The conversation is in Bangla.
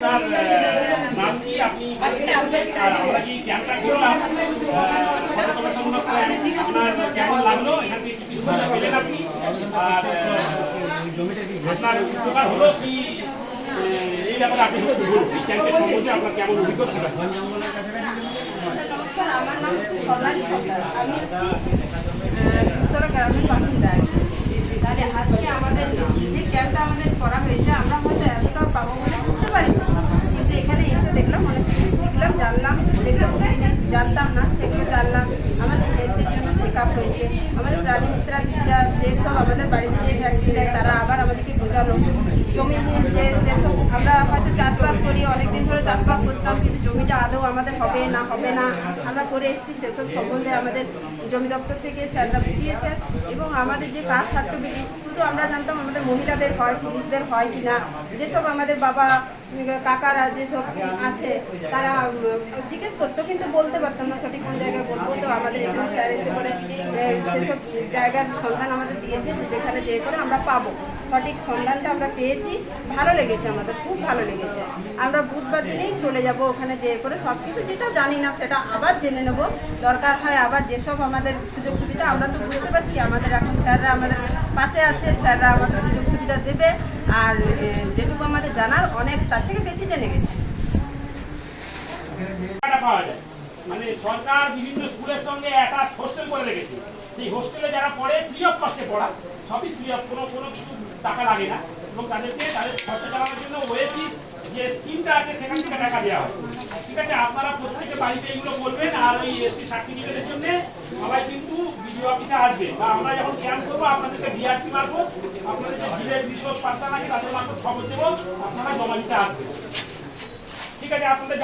নাম কি আপনি আমরা কি ক্যাম্পটা করলাম আপনার কেমন লাগলো এখান থেকে কি সুবিধা পেলেন আপনি আর আপনার উপকার হলো কি এই ব্যাপারে আপনি বলুন এই ক্যাম্পের সম্বন্ধে আপনার কেমন অভিজ্ঞতা ছিল? নমস্কার, আমার নাম হচ্ছে স্বর্ণালী সরকার। আমি হচ্ছি উত্তরা গ্রামের বাসিন্দা। তাহলে আজকে আমাদের যে ক্যাম্পটা আমাদের করা হয়েছে আমরা হয়তো এতটা পাবো বলে বুঝতে পারি, কিন্তু এখানে এসে দেখলাম অনেক কিছু শিখলাম, জানলাম, যেগুলো জানতাম না সেগুলো জানলাম। আমাদের হেলথের জন্য চেক আপ হয়েছে, আমাদের প্রাণী মিত্রা দিদিরা যেসব আমাদের বাড়িতে যে ভ্যাকসিন দেয় তারা আবার আমাদেরকে বোঝানো, জমি যেসব আমরা হয়তো চাষবাস করি, অনেকদিন ধরে চাষবাস করতাম কিন্তু জমিটা আদৌ আমাদের হবে না আমরা করে এসেছি সেসব সম্বন্ধে আমাদের জমি দপ্তর থেকে স্যাররা বুঝিয়েছেন। এবং আমাদের যে কাস্ট সার্টিফিকেট শুধু আমরা জানতাম আমাদের মহিলাদের হয়, পুরুষদের হয় কি না, যেসব আমাদের বাবা কাকারা যেসব আছে তারা জিজ্ঞেস করতো কিন্তু বলতে পারতাম না সঠিক কোন জায়গায় বলবো। তো আমাদের এখানে স্যার এসে করে সেসব জায়গার সন্ধান আমাদের দিয়েছে যে যেখানে যেয়ে করে আমরা পাবো, সঠিক সন্ধানটা আমরা পেয়েছি। ভালো লেগেছে, আমাদের খুব ভালো লেগেছে। আমরা বুধবার দিনেই চলে যাব ওখানে যেয়ে করে সব কিছু যেটা জানি না সেটা আবার জেনে নেব, দরকার হয় আবার যেসব আমাদের সুযোগ সুবিধা আমরা তো বুঝতে পারছি আমাদের এখন স্যাররা আমাদের পাশে আছে, স্যাররা আমাদের সুযোগ সুবিধা দেবে। আর যেটুকু আমাদের জানার অনেক তার থেকে বেশি জেনে গেছি। পাওয়া যায় মানে সরকার বিভিন্ন স্কুলের সঙ্গে একটা হোস্টেল করে রেখেছে, সেই হোস্টেলে যারা পড়ে ফ্রি অফ কস্টে পড়া, সবই ফ্রি অফ, কোনো কিছু টাকা লাগে না এবং তাদেরকে তাদের খরচা চালানোর জন্য ওয়েসিস যে স্কিমটা আছে সেখান থেকে টাকা দেওয়া হয়। ঠিক আছে, আপনারা প্রত্যেকে বাড়িতে এগুলো বলবেন। আর ওই এসটি সার্টিফিকেটের জন্য সবাই কিন্তু বিডিও অফিসে আসবে বা আমরা যখন ক্যাম্প করবো আপনাদেরকে ডিআরপি মারফত আপনাদের যে ভিলেজ রিসোর্স পার্সন আছে তাদের মারফত খবর দেবো, আপনারা জমা দিতে আসবেন। ঠিক আছে, আপনাদের